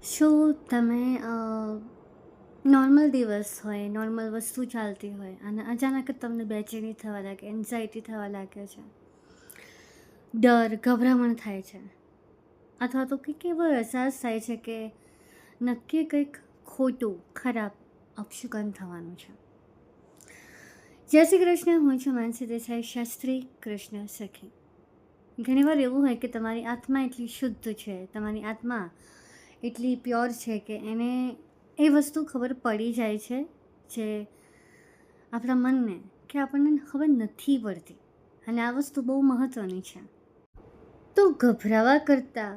શું તમે નોર્મલ દિવસ હોય, નોર્મલ વસ્તુ ચાલતી હોય અને અચાનક જ તમને બેચેની થવા લાગે, એન્ઝાયટી થવા લાગે છે, ડર, ગભરામણ થાય છે, અથવા તો કંઈક એવો અહેસાસ થાય છે કે નક્કી કંઈક ખોટું, ખરાબ, અપશુકન થવાનું છે? જય શ્રી કૃષ્ણ. હું છું માનસી દેસાઈ, શાસ્ત્રી કૃષ્ણ સખી. ઘણીવાર એવું હોય કે તમારી આત્મા એટલી શુદ્ધ છે, તમારી આત્મા એટલી પ્યોર છે કે એને એ વસ્તુ ખબર પડી જાય છે જે આપણા મનને કે આપણને ખબર નથી પડતી, અને આ વસ્તુ બહુ મહત્ત્વની છે. તો ગભરાવા કરતાં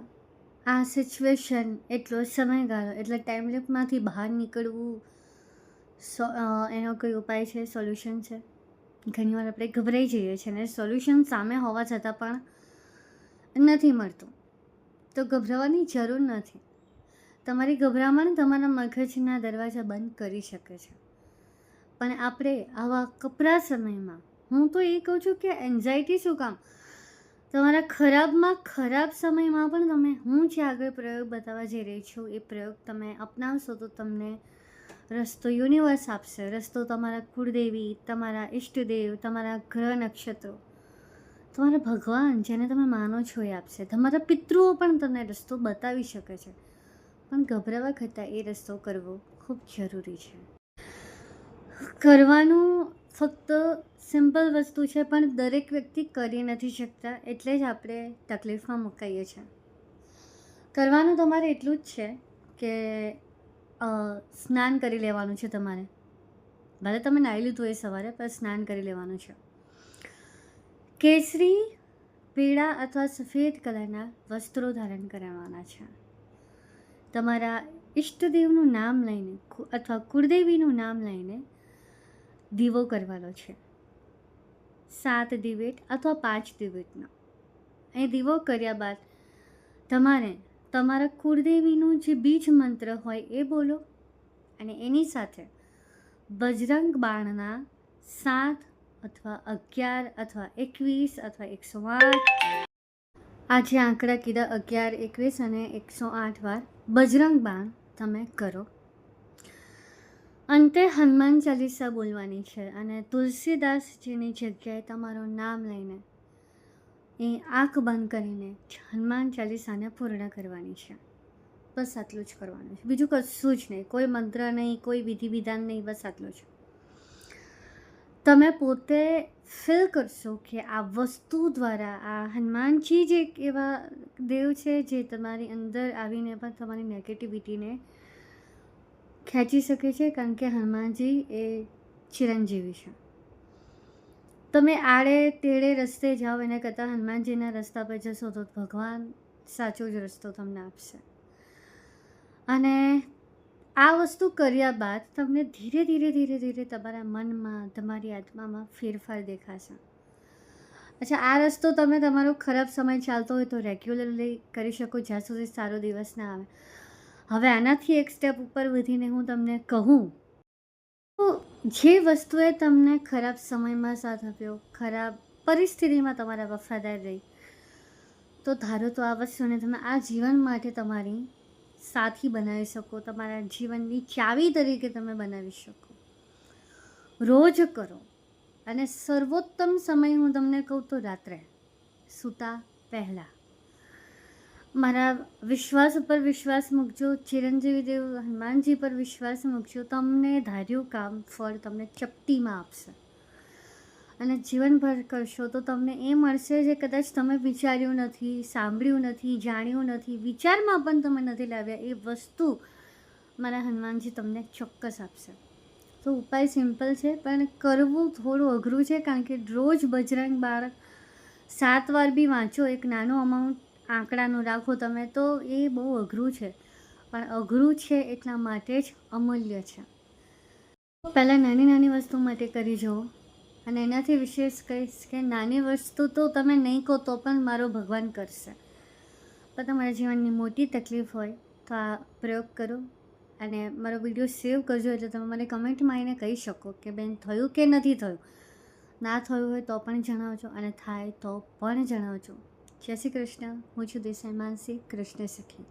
આ સિચ્યુએશન, એટલો સમયગાળો, એટલે ટાઈમલેપમાંથી બહાર નીકળવું એનો કોઈ ઉપાય છે, સોલ્યુશન છે? ઘણીવાર આપણે ગભરાઈ જઈએ છીએ અને સોલ્યુશન સામે હોવા છતાં પણ નથી મળતું. તો ગભરાવાની જરૂર નથી. તમારી ગભરામણ તમારા મગજના દરવાજા બંધ કરી શકે છે. પણ આપણે આવા કપરા સમયમાં, હું તો એ કહું છું કે એન્ઝાયટી શું કામ? તમારા ખરાબમાં ખરાબ સમયમાં પણ હું જે આગળ પ્રયોગ બતાવવા જઈ રહી છું, એ પ્રયોગ તમે અપનાવશો તો તમને રસ્તો યુનિવર્સ આપશે. રસ્તો તમારા કુળદેવી, તમારા ઈષ્ટદેવ, તમારા ગ્રહ નક્ષત્રો, તમારા ભગવાન જેને તમે માનો છો એ આપશે. તમારા પિતૃઓ પણ તમને રસ્તો બતાવી શકે છે. પણ ગભરાવા કરતાં એ રસ્તો કરવો ખૂબ જરૂરી છે. કરવાનું ફક્ત સિમ્પલ વસ્તુ છે, પણ દરેક વ્યક્તિ કરી નથી શકતા, એટલે જ આપણે તકલીફમાં મુકાઈએ છીએ. કરવાનું તમારે એટલું જ છે કે સ્નાન કરી લેવાનું છે તમારે. ભલે તમે નાહી લીધું હોય સવારે, પણ સ્નાન કરી લેવાનું છે. કેસરી, પીળા અથવા સફેદ કલરના વસ્ત્રો ધારણ કરવાના છે. તમારા ઈષ્ટદેવનું નામ લઈને અથવા કુળદેવીનું નામ લઈને દીવો કરવાનો છે. 7 દિવેટ અથવા 5 દિવેટનો. એ દીવો કર્યા બાદ તમારે તમારા કુળદેવીનું જે બીજ મંત્ર હોય એ બોલો, અને એની સાથે બજરંગ બાણના 7 અથવા 11 અથવા 21 અથવા 108, આ જે આંકડા કીધા 11, 21 અને 108 વાર બજરંગ બાણ તમે કરો. અંતે હનુમાન ચાલીસા બોલવાની છે, અને તુલસીદાસજીની જગ્યાએ તમારું નામ લઈને એ આંખ બંધ કરીને હનુમાન ચાલીસાને પૂર્ણ કરવાની છે. બસ આટલું જ કરવાનું છે, બીજું કશું જ નહીં. કોઈ મંત્ર નહીં, કોઈ વિધિ વિધાન નહીં, બસ આટલું જ. તમે પોતે ફીલ કરશો કે આ વસ્તુ દ્વારા, આ હનુમાનજી જ એક એવા દેવ છે જે તમારી અંદર આવીને પણ તમારી નેગેટિવિટીને ખેંચી શકે છે, કારણ કે હનુમાનજી એ ચિરંજીવી છે. તમે આડે તેડે રસ્તે જાઓ એના કરતાં હનુમાનજીના રસ્તા પર જશો તો ભગવાન સાચો જ રસ્તો તમને આપશે. અને આ વસ્તુ કર્યા બાદ તમને ધીરે ધીરે ધીરે ધીરે તમારા મનમાં, તમારી આત્મામાં ફેરફાર દેખાશે. અચ્છા, આ રસ્તો તમે તમારો ખરાબ સમય ચાલતો હોય તો રેગ્યુલરલી કરી શકો, જ્યાં સુધી સારો દિવસ ના આવે. હવે આનાથી એક સ્ટેપ ઉપર વધીને હું તમને કહું તો, જે વસ્તુએ તમને ખરાબ સમયમાં સાથ આપ્યો, ખરાબ પરિસ્થિતિમાં તમારા વફાદાર રહી, તો ધારો તો આ વસ્તુને તમે આ જીવન માટે તમારી સાથી બનાવી શકો, તમારા જીવનની ચાવી તરીકે તમે બનાવી શકો. રોજ કરો. અને સર્વોત્તમ સમય હું તમને કહું તો રાત્રે સૂતા પહેલાં. મારા વિશ્વાસ ઉપર વિશ્વાસ મૂકજો, ચિરંજીવી દેવ હનુમાનજી પર વિશ્વાસ મૂકજો. તમને ધાર્યું કામ ફળ તમને ચપટીમાં આપશે. અને જીવનભર કરશો તો તમને એ મળશે જે કદાચ તમે વિચાર્યું નથી, સાંભળ્યું નથી, જાણ્યું નથી, વિચારમાં પણ તમે નથી લાવ્યા, એ વસ્તુ મારા હનુમાનજી તમને ચોક્કસ આપશે. તો ઉપાય સિમ્પલ છે, પણ કરવું થોડું અઘરું છે, કારણ કે રોજ બજરંગ બાણ 7 વાર બી વાંચો, એક નાનું અમાઉન્ટ આંકડાનું રાખો તમે, તો એ બહુ અઘરું છે. પણ અઘરું છે એટલા માટે જ અમૂલ્ય છે. પહેલાં નાની નાની વસ્તુ માટે કરી જુઓ, અને એનાથી વિશેષ કહીશ કે નાની વસ્તુ તો તમે નહીં કહો તો પણ મારો ભગવાન કરશે. પણ તમારા જીવનની મોટી તકલીફ હોય તો આ પ્રયોગ કરો, અને મારો વિડીયો સેવ કરજો, એટલે તમે મને કમેન્ટમાં આવીને કહી શકો કે બેન થયું કે નથી થયું. ના થયું હોય તો પણ જણાવજો, અને થાય તો પણ જણાવજો. જય શ્રી કૃષ્ણ. હું છું દેસાઈ માનસી, કૃષ્ણ સખી.